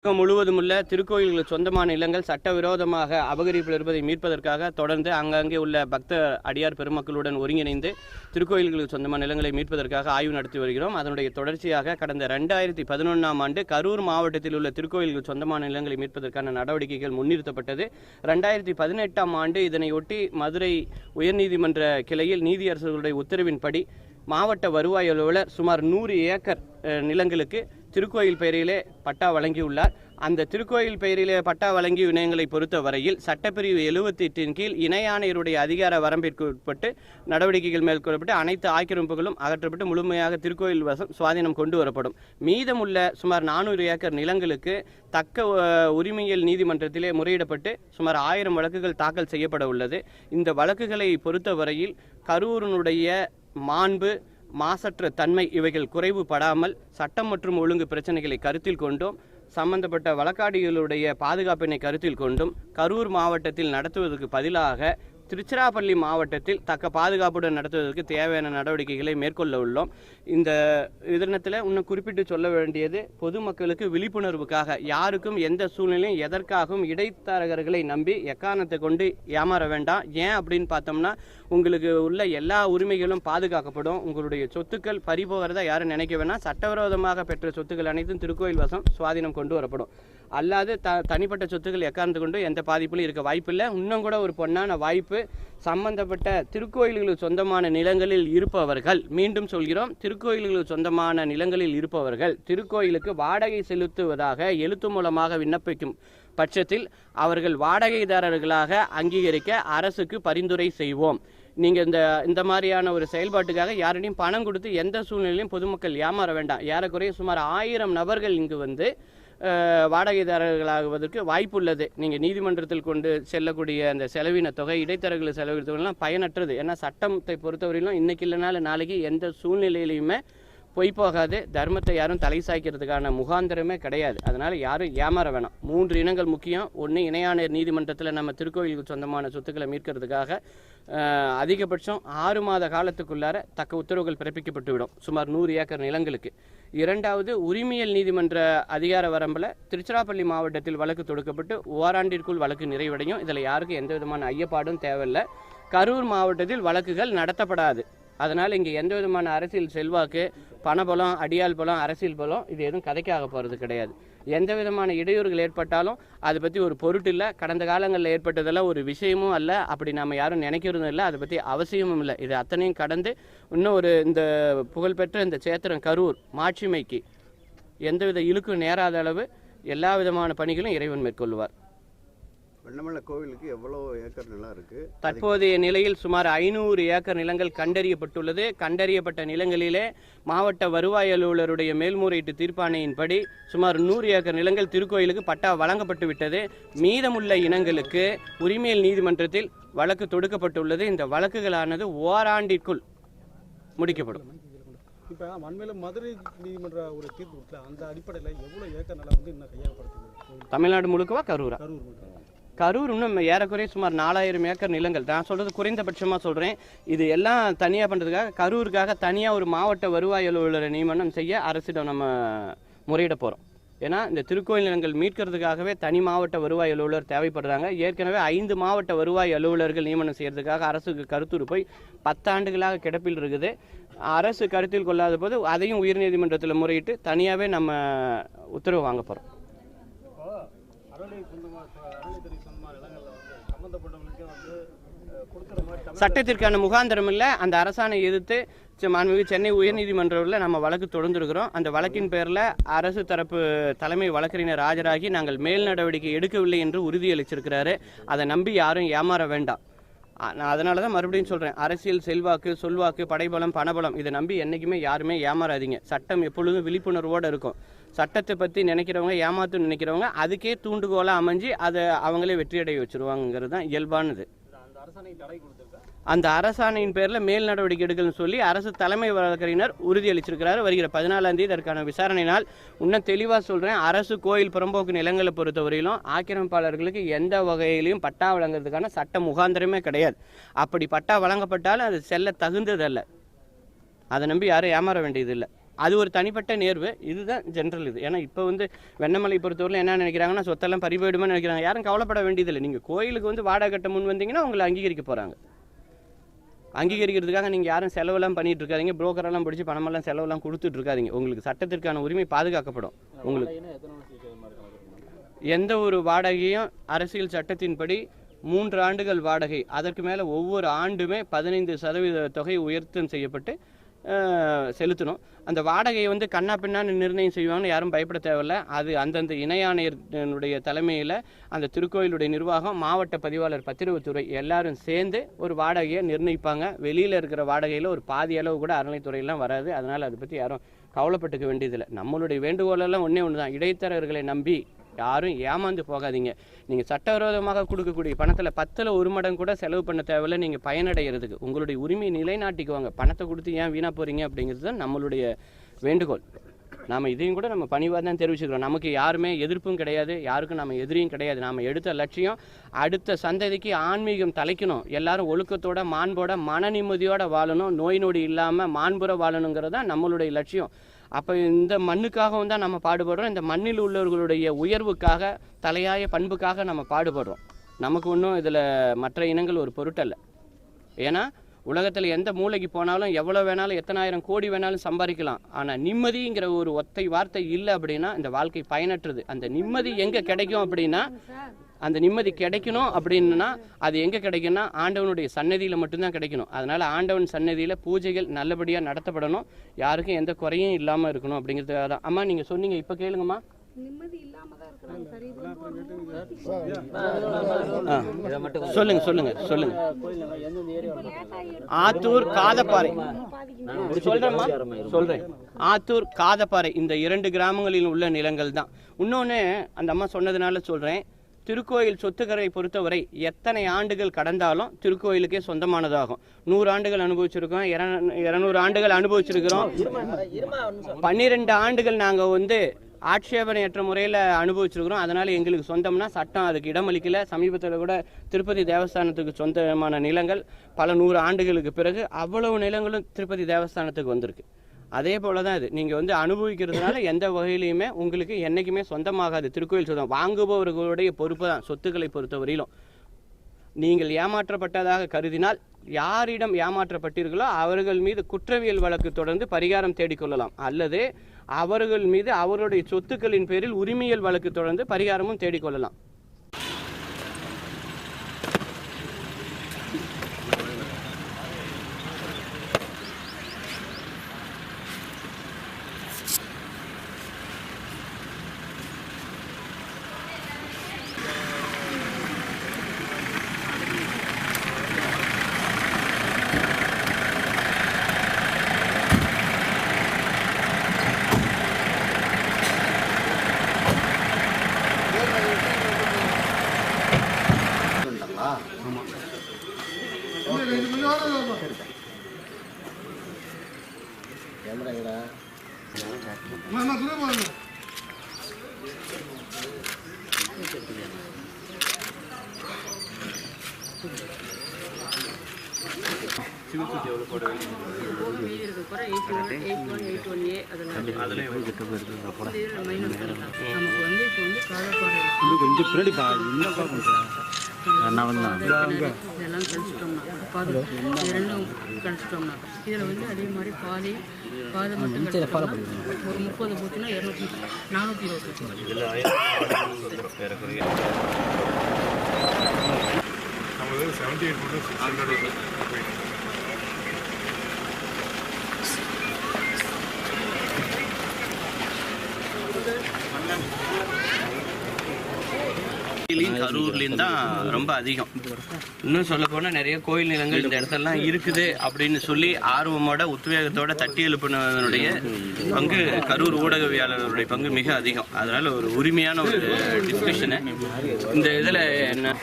முழுவதும் உள்ள திருக்கோயில்களுக்கு சொந்தமான நிலங்கள் சட்டவிரோதமாக அபகரிப்பில் இருப்பதை மீட்பதற்காக தொடர்ந்து அங்கங்கே உள்ள பக்த அடியார் பெருமக்களுடன் ஒருங்கிணைந்து திருக்கோயில்களுக்கு சொந்தமான நிலங்களை மீட்பதற்காக ஆய்வு நடத்தி வருகிறோம். அதனுடைய தொடர்ச்சியாக கடந்த 2011ஆம் ஆண்டு கரூர் மாவட்டத்தில் உள்ள திருக்கோயில்களுக்கு சொந்தமான நிலங்களை மீட்பதற்கான நடவடிக்கைகள் முன்னிறுத்தப்பட்டது. 2018ஆம் ஆண்டு இதனையொட்டி மதுரை உயர்நீதிமன்ற கிளையில் நீதியரசர்களுடைய உத்தரவின்படி மாவட்ட வருவாய் அலுவலர் சுமார் 100 ஏக்கர் நிலங்களுக்கு திருக்கோயில் பெயரிலே பட்டா வழங்கியுள்ளார். அந்த திருக்கோயில் பெயரிலே பட்டா வழங்கிய வினயங்களை பொறுத்த வரையில் சட்டப்பிரிவு 78 கீழ் இணை ஆணையருடைய அதிகார வரம்பிற்கு உட்பட்டு நடவடிக்கைகள் மேற்கொள்ளப்பட்டு அனைத்து ஆக்கிரமிப்புகளும் அகற்றப்பட்டு முழுமையாக திருக்கோயில் வசம் சுவாதீனம் கொண்டு வரப்படும். மீதமுள்ள சுமார் 400 ஏக்கர் நிலங்களுக்கு தக்க உரிமையியல் நீதிமன்றத்திலே முறையிடப்பட்டு சுமார் 1000 வழக்குகள் தாக்கல் செய்யப்பட உள்ளது. இந்த வழக்குகளை பொறுத்தவரையில் கரூரினுடைய மாண்பு, மாசற்ற தன்மை இவைகள் குறைவுபடாமல் சட்டம் மற்றும் ஒழுங்கு பிரச்சனைகளை கருத்தில் கொண்டும் சம்பந்தப்பட்ட வழக்காடிகளுடைய பாதுகாப்பினை கருத்தில் கொண்டும் கரூர் மாவட்டத்தில் நடத்துவதற்கு பதிலாக திருச்சிராப்பள்ளி மாவட்டத்தில் தக்க பாதுகாப்புடன் நடத்துவதற்கு தேவையான நடவடிக்கைகளை மேற்கொள்ள உள்ளோம். இந்த தினத்தில் இன்னும் குறிப்பிட்டு சொல்ல வேண்டியது, பொதுமக்களுக்கு விழிப்புணர்வுக்காக யாருக்கும் எந்த சூழ்நிலையும் எதற்காகவும் இடைத்தரகர்களை நம்பி எக்காரணத்தை கொண்டு ஏமாற வேண்டாம். ஏன் அப்படின்னு பார்த்தோம்னா, உங்களுக்கு உள்ள எல்லா உரிமைகளும் பாதுகாக்கப்படும். உங்களுடைய சொத்துக்கள் பறிபோகிறதா யாரும் நினைக்க வேணாம். சட்டவிரோதமாக பெற்ற சொத்துக்கள் அனைத்தும் திருக்கோயில் வசம் சுவாதீனம் கொண்டு வரப்படும். அல்லாது தனிப்பட்ட சொத்துக்கள் எக்காரணத்தை கொண்டு எந்த பாதிப்பிலும் இருக்க வாய்ப்பில்லை. இன்னும் கூட ஒரு பொன்னான வாய்ப்பு, சம்பந்தப்பட்ட திருக்கோயில்களுக்கு சொந்தமான நிலங்களில் இருப்பவர்கள், மீண்டும் சொல்கிறோம், திருக்கோயில்களுக்கு சொந்தமான நிலங்களில் இருப்பவர்கள் திருக்கோயிலுக்கு வாடகை செலுத்துவதாக எழுத்து மூலமாக விண்ணப்பிக்கும் பட்சத்தில் அவர்கள் வாடகைதாரர்களாக அங்கீகரிக்க அரசுக்கு பரிந்துரை செய்வோம். நீங்கள் இந்த மாதிரியான ஒரு செயல்பாட்டுக்காக யாரிடையும் பணம் கொடுத்து எந்த சூழ்நிலையிலும் பொதுமக்கள் ஏமாற வேண்டாம். ஏறக்குறைய சுமார் 1000 நபர்கள் இங்கு வந்து வாடகைதாரர்களாகுவதற்கு வாய்ப்புள்ளது. நீங்கள் நீதிமன்றத்தில் கொண்டு செல்லக்கூடிய அந்த செலவின தொகை, இடைத்தரகர்கள் செலவின தொகைலாம் பயனற்றது. ஏன்னா சட்டத்தை பொறுத்தவரையிலும் இன்னைக்கு இல்லைனாலும் நாளைக்கு எந்த சூழ்நிலையிலையுமே பொய் போகாது. தர்மத்தை யாரும் தலை சாய்க்கிறதுக்கான முகாந்திரமே கிடையாது. அதனால் யாரும் ஏமாற வேணாம். 3 இனங்கள் முக்கியம். ஒன்று, இணை ஆணையர் நீதிமன்றத்தில் நம்ம திருக்கோயிலுக்கு சொந்தமான சொத்துக்களை மீட்கிறதுக்காக அதிகபட்சம் 6 மாத காலத்துக்குள்ளார தக்க உத்தரவுகள் பிறப்பிக்கப்பட்டுவிடும் சுமார் 100 ஏக்கர் நிலங்களுக்கு. 2வது, உரிமையியல் நீதிமன்ற அதிகார வரம்பில் திருச்சிராப்பள்ளி மாவட்டத்தில் வழக்கு தொடுக்கப்பட்டு ஓராண்டிற்குள் வழக்கு நிறைவடையும். இதில் யாருக்கும் எந்த விதமான ஐயப்பாடும் தேவையில்லை. கரூர் மாவட்டத்தில் வழக்குகள் நடத்தப்படாது. அதனால் இங்கே எந்த விதமான அரசியல் செல்வாக்கு, பணபலம், அடியால் பலம், அரசியல் பலம் இது எதுவும் கதைக்காக போகிறது கிடையாது. எந்த விதமான இடையூறுகள் ஏற்பட்டாலும் அதை பற்றி ஒரு பொருட்டு இல்லை. கடந்த காலங்களில் ஏற்பட்டதெல்லாம் ஒரு விஷயமும் அல்ல. அப்படி நம்ம யாரும் நினைக்கிறதும் இல்லை. அதை பற்றி அவசியமும் இல்லை. இது அத்தனையும் கடந்து இன்னும் இந்த புகழ்பெற்ற இந்த சேத்திரம் கரூர் மாட்சிமைக்கு எந்தவித இழுக்கும் நேராத அளவு எல்லா விதமான பணிகளும் இறைவன் மேற்கொள்வார். வெண்ணமலை கோவிலுக்கு எவ்வளோ ஏக்கர் நிலம் இருக்குது? தற்போதைய நிலையில் சுமார் 500 ஏக்கர் நிலங்கள் கண்டறியப்பட்டுள்ளது. கண்டறியப்பட்ட நிலங்களிலே மாவட்ட வருவாய் அலுவலருடைய மேல்முறையீட்டு தீர்ப்பாணையின்படி சுமார் 100 ஏக்கர் நிலங்கள் திருக்கோயிலுக்கு பட்டா வழங்கப்பட்டு விட்டது. மீதமுள்ள இனங்களுக்கு உரிமையியல் நீதிமன்றத்தில் வழக்கு தொடுக்கப்பட்டுள்ளது. இந்த வழக்குகளானது ஓராண்டிற்குள் முடிக்கப்படும். இப்போ அண்மையில் மதுரை நீதிமன்ற ஒரு தீர்ப்பு, அந்த அடிப்படையில் எவ்வளோ ஏக்கர் நிலம் வந்து இன்னும் கையகப்படுத்துது? தமிழ்நாடு முழுக்கவா கரூரா? கரூர் இன்னும் ஏறக்குறைய சுமார் 4000 ஏக்கர் நிலங்கள். நான் சொல்கிறது குறைந்தபட்சமாக சொல்கிறேன். இது எல்லாம் தனியாக பண்ணுறதுக்காக கரூருக்காக தனியாக ஒரு மாவட்ட வருவாய் அலுவலரை நியமனம் செய்ய அரசிடம் நம்ம முறையிட போகிறோம். ஏன்னா இந்த திருக்கோயில் நிலங்கள் மீட்கிறதுக்காகவே தனி மாவட்ட வருவாய் அலுவலர் தேவைப்படுறாங்க. ஏற்கனவே 5 மாவட்ட வருவாய் அலுவலர்கள் நியமனம் செய்கிறதுக்காக அரசுக்கு கருத்துரு போய் 10 ஆண்டுகளாக கிடப்பில் இருக்குது. அரசு கருத்தில் கொள்ளாத போது அதையும் உயர்நீதிமன்றத்தில் முறையிட்டு தனியாகவே நம்ம உத்தரவு வாங்க போகிறோம். சட்டத்திற்கான முகாந்திரம் இல்லை. அந்த அரசாணை எதிர்த்து மாண்புமிகு சென்னை உயர்நீதிமன்றத்தில் நம்ம வழக்கு தொடர்ந்துருக்கிறோம். அந்த வழக்கின் பேரில் அரசு தரப்பு தலைமை வழக்கறிஞர் ஆஜராகி நாங்கள் மேல் நடவடிக்கை எடுக்கவில்லை என்று உறுதியளிச்சிருக்கிறாரு. அதை நம்பி யாரும் ஏமாற வேண்டாம். அதனால தான் மறுபடியும் சொல்கிறேன், அரசியல் செல்வாக்கு, சொல்வாக்கு, படைபலம், பணபலம் இதை நம்பி என்றைக்குமே யாருமே ஏமாறாதீங்க. சட்டம் எப்பொழுதும் விழிப்புணர்வோடு இருக்கும். சட்டத்தை பற்றி நினைக்கிறவங்க, ஏமாத்து நினைக்கிறவங்க அதுக்கே தூண்டுகோலாக அமைஞ்சு அதை அவங்களே வெற்றியடைய வச்சுருவாங்கிறது தான் இயல்பானது. அந்த அரசாணையின் பேரில் மேல் நடவடிக்கை எடுக்கணும்னு சொல்லி அரசு தலைமை வழக்கறிஞர் உறுதியளிச்சிருக்கிறார். வருகிற 14ஆம் தேதி இதற்கான விசாரணை நாள். இன்னும் தெளிவாக சொல்கிறேன், அரசு கோயில் புறம்போக்கு நிலங்களை பொறுத்தவரையிலும் ஆக்கிரமிப்பாளர்களுக்கு எந்த வகையிலையும் பட்டா வழங்குறதுக்கான சட்ட முகாந்திரமே கிடையாது. அப்படி பட்டா வழங்கப்பட்டாலும் அது செல்ல தகுந்ததல்ல. அதை நம்பி யாரும் ஏமாற வேண்டியதில்லை. அது ஒரு தனிப்பட்ட நேர்வு. இதுதான் ஜென்ரல் இது. ஏன்னா இப்போ வந்து வெண்ணமலை பொறுத்தவரையில் என்ன நினைக்கிறாங்கன்னா சொத்தெல்லாம் பறிபோயிடுமா நினைக்கிறாங்க. யாரும் கவலைப்பட வேண்டியதில்லை. நீங்கள் கோயிலுக்கு வந்து வாடகை கட்ட முன் வந்தீங்கன்னா உங்களை அங்கீகரிக்க போகிறாங்க. அங்கீகரிக்கிறதுக்காக நீங்கள் யாரும் செலவெல்லாம் பண்ணிட்டு இருக்காதீங்க. புரோக்கரெல்லாம் பிடிச்சி பணமெல்லாம் செலவெல்லாம் கொடுத்துட்டு இருக்காதீங்க. உங்களுக்கு சட்டத்திற்கான உரிமை பாதுகாக்கப்படும். உங்களுக்கு எந்த ஒரு வாடகையும் அரசியல் சட்டத்தின்படி 3 ஆண்டுகள் வாடகை, அதற்கு மேலே ஒவ்வொரு ஆண்டுமே 15% தொகை உயர்த்தம் செய்யப்பட்டு செலுத்தணும். அந்த வாடகையை வந்து கண்ணா பின்னான்னு நிர்ணயம் செய்வாங்கன்னு யாரும் பயப்பட தேவையில்லை. அது அந்தந்த இணை ஆணையருடைய தலைமையில் அந்த திருக்கோயிலுடைய நிர்வாகம், மாவட்ட பதிவாளர், பத்திரத்துறை எல்லாரும் சேர்ந்து ஒரு வாடகையை நிர்ணயிப்பாங்க. வெளியில் இருக்கிற வாடகையில் ஒரு பாதி அளவு கூட அறநிலைத்துறையெல்லாம் வராது. அதனால் அதை பற்றி யாரும் கவலைப்பட்டுக்க வேண்டியதில்லை. நம்மளுடைய வேண்டுகோளெல்லாம் ஒன்றே ஒன்று தான், இடைத்தரகர்களை நம்பி யாரும் ஏமாந்து போகாதீங்க. நீங்கள் சட்டவிரோதமாக கொடுக்கக்கூடிய பணத்தில் 10ல் 1 மடங்கு கூட செலவு பண்ண தேவையில்லை. நீங்கள் பயனடைகிறதுக்கு உங்களுடைய உரிமையை நிலைநாட்டிக்குவாங்க. பணத்தை கொடுத்து ஏன் வீணாக போகிறீங்க அப்படிங்கிறது தான் நம்மளுடைய வேண்டுகோள். நாம் இதையும் கூட நம்ம பணிவாக தான் தெரிவிச்சுக்கிறோம். நமக்கு யாருமே எதிர்ப்பும் கிடையாது, யாருக்கும் நம்ம எதிரியும் கிடையாது. நாம் எடுத்த லட்சியம் அடுத்த சந்ததிக்கு ஆன்மீகம் தலைக்கணும். எல்லாரும் ஒழுக்கத்தோட, மாண்போட, மன நிம்மதியோட வாழணும். நோய் நொடி இல்லாமல் மாண்புற வாழணுங்கிறது தான் நம்மளுடைய லட்சியம். அப்போ இந்த மண்ணுக்காகவும் தான் நம்ம பாடுபடுறோம். இந்த மண்ணில் உள்ளவர்களுடைய உயர்வுக்காக, தலையாய பண்புக்காக நம்ம பாடுபடுறோம். நமக்கு ஒன்றும் இதில் மற்ற இனங்கள் ஒரு பொருட்டல்ல. ஏன்னா உலகத்தில் எந்த மூளைக்கு போனாலும் எவ்வளோ வேணாலும், எத்தனை ஆயிரம் கோடி வேணாலும் சம்பாதிக்கலாம். ஆனால் நிம்மதிங்கிற ஒரு ஒத்தை வார்த்தை இல்லை அப்படின்னா இந்த வாழ்க்கை பயனற்றது. அந்த நிம்மதி எங்கே கிடைக்கும் அப்படின்னா, அந்த நிம்மதி கிடைக்கணும் அப்படின்னா அது எங்கே கிடைக்குன்னா ஆண்டவனுடைய சன்னதியில் மட்டும்தான் கிடைக்கணும். அதனால் ஆண்டவன் சன்னதியில் பூஜைகள் நல்லபடியாக நடத்தப்படணும். யாருக்கும் எந்த குறையும் இல்லாமல் இருக்கணும் அப்படிங்கிறதுக்காக தான். அம்மா நீங்கள் சொன்னீங்க, இப்போ கேளுங்கம்மா. சொல்லுங்க சொல்லுங்க சொல்லுங்க. ஆத்தூர், காதப்பாறை சொல்றேம்மா, சொல்றேன். ஆத்தூர், காதப்பாறை இந்த 2 கிராமங்களில் உள்ள நிலங்கள் தான். இன்னொன்று அந்த அம்மா சொன்னதுனால சொல்றேன், திருக்கோயில் சொத்துக்களை பொறுத்தவரை எத்தனை ஆண்டுகள் கடந்தாலும் திருக்கோயிலுக்கே சொந்தமானதாகும். 100 ஆண்டுகள் அனுபவிச்சிருக்கோம், 200 ஆண்டுகள் அனுபவிச்சிருக்கிறோம், 12 ஆண்டுகள் நாங்கள் வந்து ஆட்சேபனையற்ற முறையில் அனுபவிச்சிருக்கிறோம். அதனால் எங்களுக்கு சொந்தம்னா சட்டம் அதுக்கு இடமளிக்கல. சமீபத்தில் கூட திருப்பதி தேவஸ்தானத்துக்கு சொந்தமான நிலங்கள் பல 100 ஆண்டுகளுக்கு பிறகு அவ்வளவு நிலங்களும் திருப்பதி தேவஸ்தானத்துக்கு வந்திருக்கு. அதே போல தான் இது. நீங்கள் வந்து அனுபவிக்கிறதுனால எந்த வகையிலையுமே உங்களுக்கு என்றைக்குமே சொந்தமாகாது. திருக்கோயில் சொந்தம் வாங்குபவர்களுடைய பொறுப்பு தான் சொத்துக்களை பொறுத்தவரையிலும். நீங்கள் ஏமாற்றப்பட்டதாக கருதினால் யாரிடம் ஏமாற்றப்பட்டீர்களோ அவர்கள் மீது குற்றவியல் வழக்கு தொடர்ந்து பரிகாரம் தேடிக்கொள்ளலாம். அல்லது அவர்கள் மீது அவருடைய சொத்துக்களின் பேரில் உரிமையல் வழக்கு தொடர்ந்து பரிகாரமும் தேடிக்கொள்ளலாம். இதில் வந்து அதே மாதிரி பாதை மட்டும் ஒரு 30 போச்சுன்னா 478 கரூர்லேயும் தான் ரொம்ப அதிகம். இன்னும் சொல்ல போனால் நிறைய கோயில் நிலங்கள் இந்த இடத்தெல்லாம் இருக்குது அப்படின்னு சொல்லி ஆர்வமோட உத்வேகத்தோட தட்டி எழுப்பினதனுடைய பங்கு கரூர் ஊடகவியாளர்களுடைய பங்கு மிக அதிகம். அதனால ஒரு உரிமையான ஒரு டிஸ்கஷனு இந்த இதில் என்ன